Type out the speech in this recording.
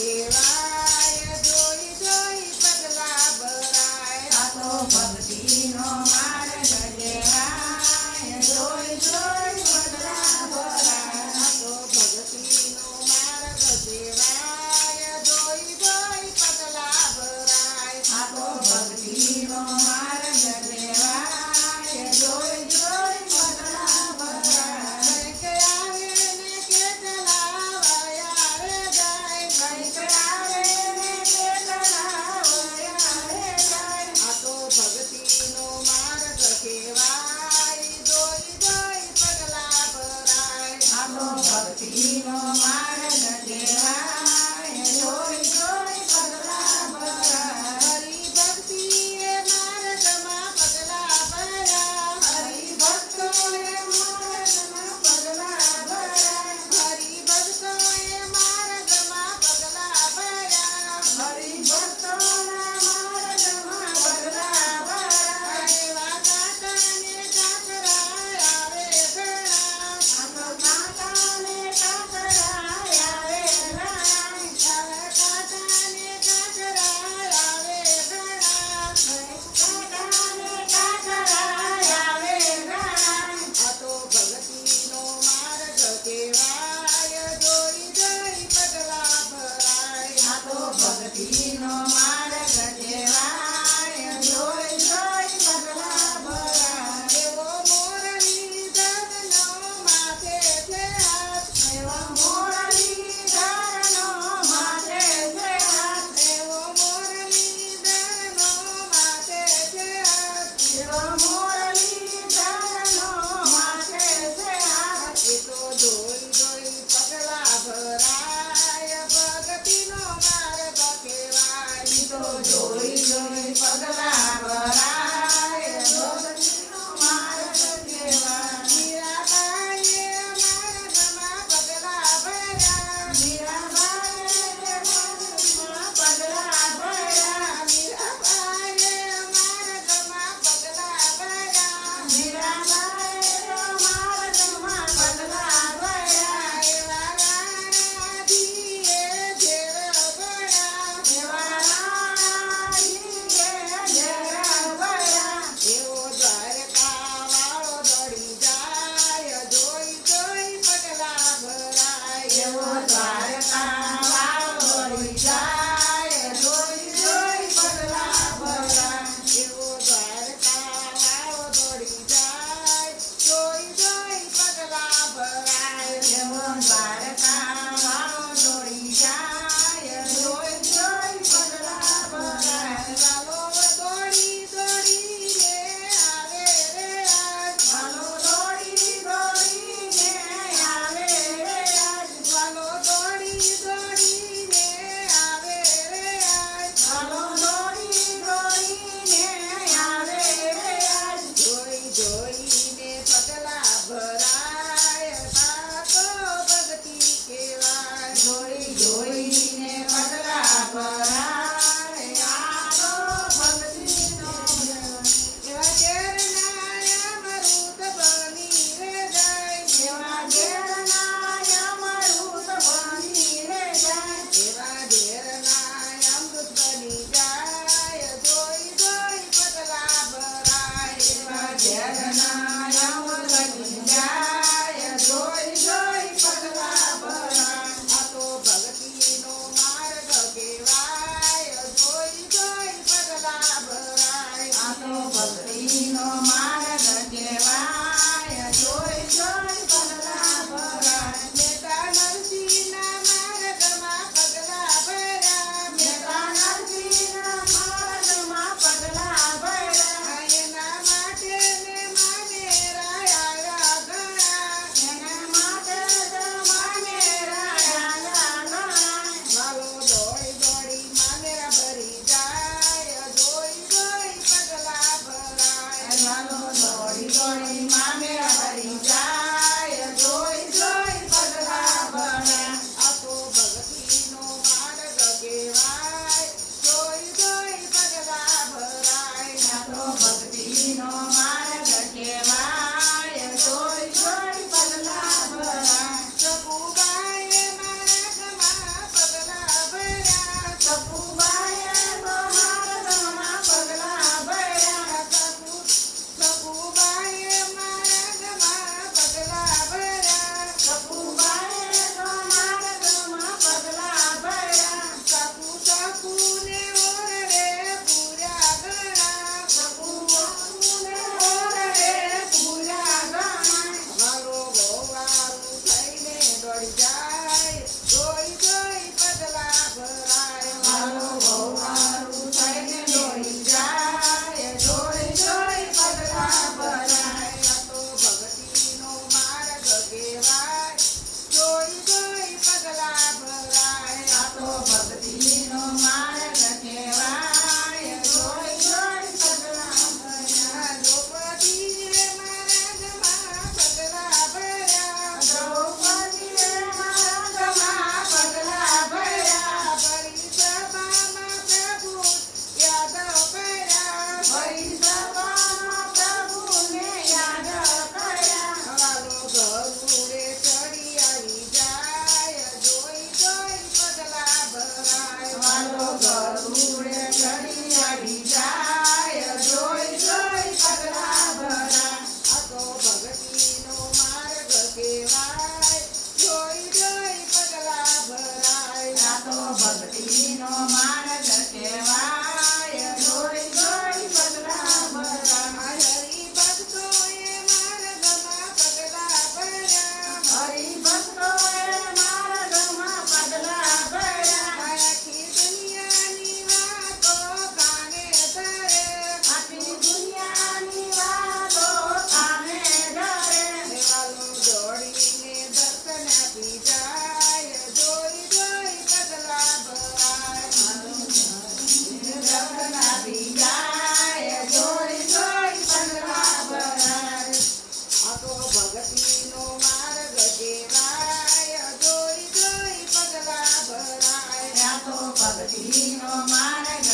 કેવાય જોઈ જોઈ પગલા ભરાય આ તો ભક્તિનો માર્ગ કહેવાય જોઈ જોઈ પગલા ભરાય આ તો ભક્તિનો માર્ગ કહેવાય જોઈ જોઈ પગલા ભરાય આ તો ભક્તિનો માર્ગ કહેવાય જોઈ જોઈ પગલા ભરાય કંઈક આવે ને કેટલા વાયારે જાય કંઈક આવે ને કેટલા વયારે જાય આ તો ભક્તિનો માર્ગ કહેવાય જોઈ જોઈ પગલા ભરાય આ તો ભક્તિનો માર્ગ કહેવાય જોઈ જોઈ પગલા ભરાય હરિભક્તિએ માર્ગમાં પગલા ભર્યા હરિભક્તોએ માર્ગમાં પગલા ભરાય હરિભક્તોએ માર્ગમાં પગલા ભર્યા હરિભક્તોના માર્ગમાં પગલા ભરાય એવા કાંટાને કાંકરા આવે ઘણા આ તો કાંટાને કાંકરા આવે ઘણા આવા કાંટાને કાંકરા આવે ઘણા કાંટાને કાંકરા આવે ઘણા આ તો ભક્તિનો માર્ગ કહેવાય જોઈ જોઈ પગલા ભરાય આ તો ભક્તિનો માર્ગ કહેવાય જોઈ જોઈ પગલા ભરાય એવો મુરલીધરનો માથે છે હાથ એવા મુરલીધરનો માથે છે હાથ એવો મુરલીધરનો માથે છે હાથ એવા મુરલીધરનો માથે છે હાથ એ તો જોઈ જોઈ પગલા ભરાય ભક્તિનો માર્ગ કહેવાય ઈ તો જોઈ જોઈ પગલા ભરાય ભક્તિનો માર્ગ કહેવાય મીરાબાઈએ માર્ગમાં પગલા ભર્યા મીરાબાઈએ માર્ગમાં પગલા ભર્યા મીરાબાઈએ માર્ગમાં પગલા ભર્યા મીરાબાઈએ માર્ગમાં પગલા ભર્યા એવા રાણાજીએ ઘેર ભર્યા એવા રાણાજીએ ઘેર ભર્યા એવો દ્વારકાવાળો દોડી જાય જોઈ જોઈ પગલા ભરાય એવો દ્વારકાવાળો દોડી જાય જોઈ જોઈ પગલા ભરાય એવો દ્વારકાવાળો દોડી જાય જોઈ જોઈ પગલા ભરાય એવો દ્વારકાવાળો દોડી જાય જોઈ જોઈ પગલા ભરાય ચાલો દોડી દોડીને આવે રે આજ ચાલો દોડી દોડીને આવે રે આજ ચાલો દોડી દોડીને આવે રે આજ ચાલો દોડી દોડીને આવે રે આજ જોઈ જોઈને પગલા ભરાય આ તો ભક્તિ કહેવાય જોઈ જોઈને પગલા ભરાય આ તો ભક્તિનો એવા ઘેરના અમૃત બની રે જાય એવા ઘેરના અમૃત બની રે જાય એવા ઘેરના અમૃત બની જાય જોઈ જોઈ પગલા ભરાય એવા ઘેરના અમૃત બની જાય જોઈ જોઈ પગલા ભરાય આ તો ભક્તિ ભક્તિનો માર્ગ કહેવાય. જોઈ જોઈ પગલા ભરાય. હરિભક્તોએ માર્ગમાં પગલા ભર્યા. હરિભક્તોએ માર્ગમાં પગલા ભર્યા. આખી દુનિયાની વાતો કાને ધરે. આખી દુનિયાની વાતો કાને ધરે. વાલો દોડીને દર્શન આપી જાય. જોઈ જોઈ પગલા ભરાય. દર્શન આપી જાય. જોઈ જોઈ પગલા ભરાય. આ તો ભક્તિનો માર્ગ કહેવાય. જોઈ જોઈ પગલા ભરાય. ત્યાં તો ભક્તિનો માર્ગ